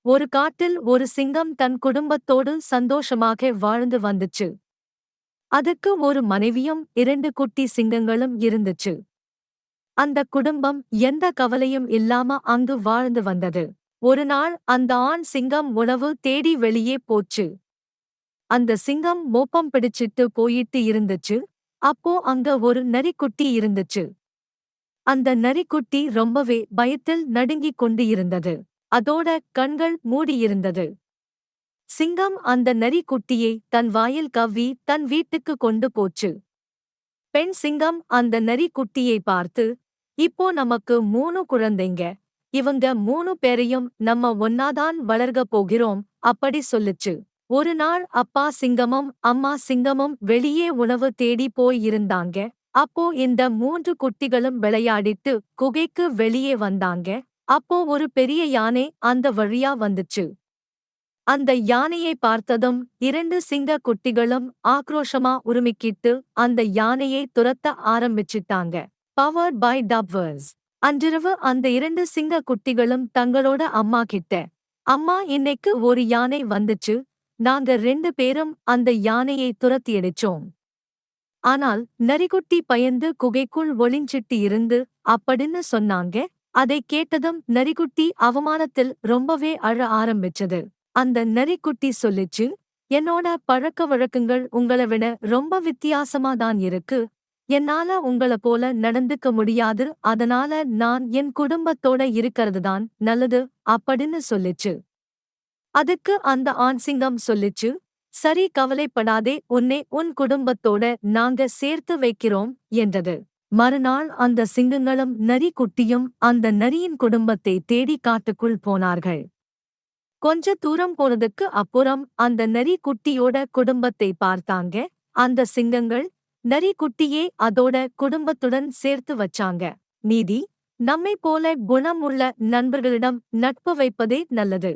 ஒரு காட்டில் ஒரு சிங்கம் தன் குடும்பத்தோடு சந்தோஷமாக வாழ்ந்து வந்துச்சு. அதுக்கு ஒரு மனைவியும் 2 குட்டி சிங்கங்களும் இருந்துச்சு. அந்த குடும்பம் எந்த கவலையும் இல்லாம அங்கு வாழ்ந்து வந்தது. ஒரு நாள் அந்த ஆண் சிங்கம் உணவு தேடி வெளியே போச்சு. அந்த சிங்கம் மோப்பம் பிடிச்சிட்டு போயிட்டு இருந்துச்சு. அப்போ அங்க ஒரு நரிக்குட்டி இருந்துச்சு. அந்த நரிக்குட்டி ரொம்பவே பயத்தில் நடுங்கிக் கொண்டு இருந்தது. அதோட கண்கள் மூடியிருந்தது. சிங்கம் அந்த நரிக்குட்டியை தன் வாயில் கவ்வி தன் வீட்டுக்கு கொண்டு போச்சு. பெண் சிங்கம் அந்த நரிக்குட்டியை பார்த்து, இப்போ நமக்கு 3 குழந்தைங்க. இவங்க 3 பேரையும் நம்ம ஒன்னாதான் வளர்க்க போகிறோம், அப்படி சொல்லுச்சு. ஒரு நாள் அப்பா சிங்கமும் அம்மா சிங்கமும் வெளியே உணவு தேடி போய் இருந்தாங்க. அப்போ இந்த 3 குட்டிகளும் விளையாடிட்டு குகைக்கு வெளியே வந்தாங்க. அப்போ ஒரு பெரிய யானை அந்த வழியா வந்துச்சு. அந்த யானையை பார்த்ததும் 2 சிங்க குட்டிகளும் ஆக்ரோஷமா உருமிக்கிட்டு அந்த யானையை துரத்த ஆரம்பிச்சிட்டாங்க. Powered by Dubverse. அன்றிரவு அந்த 2 சிங்க குட்டிகளும் தங்களோட அம்மா கிட்ட, அம்மா இன்னைக்கு ஒரு யானை வந்துச்சு, நாங்க 2 பேரும் அந்த யானையை துரத்தியடிச்சோம். ஆனால் நரிக்குட்டி பயந்து குகைக்குள் ஒளிஞ்சிட்டு இருந்து அப்படின்னு சொன்னாங்க. அதை கேட்டதும் நரிக்குட்டி அவமானத்தில் ரொம்பவே அழ ஆரம்பிச்சது. அந்த நரிக்குட்டி சொல்லிச்சு, என்னோட பழக்க வழக்கங்கள் உங்களை விட ரொம்ப வித்தியாசமா தான் இருக்கு. என்னால உங்கள போல நடந்துக்க முடியாது, அதனால நான் என் குடும்பத்தோட இருக்கிறது தான் நல்லது அப்படின்னு சொல்லிச்சு. அதுக்கு அந்த ஆண் சிங்கம் சொல்லிச்சு, சரி கவலைப்படாதே, உன்னை உன் குடும்பத்தோட நாங்க சேர்த்து வைக்கிறோம் என்றது. மறுநாள் அந்த சிங்கங்களும் நரி குட்டியும் அந்த நரியின் குடும்பத்தை தேடி காட்டுக்குள் போனார்கள். கொஞ்ச தூரம் போனதுக்கு அப்புறம் அந்த நரி குட்டியோட குடும்பத்தை பார்த்தாங்க. அந்த சிங்கங்கள் நரி குட்டியே அதோட குடும்பத்துடன் சேர்த்து வச்சாங்க. நீதி: நம்மை போல குணம் உள்ள நண்பர்களிடம் நட்பு வைப்பதே நல்லது.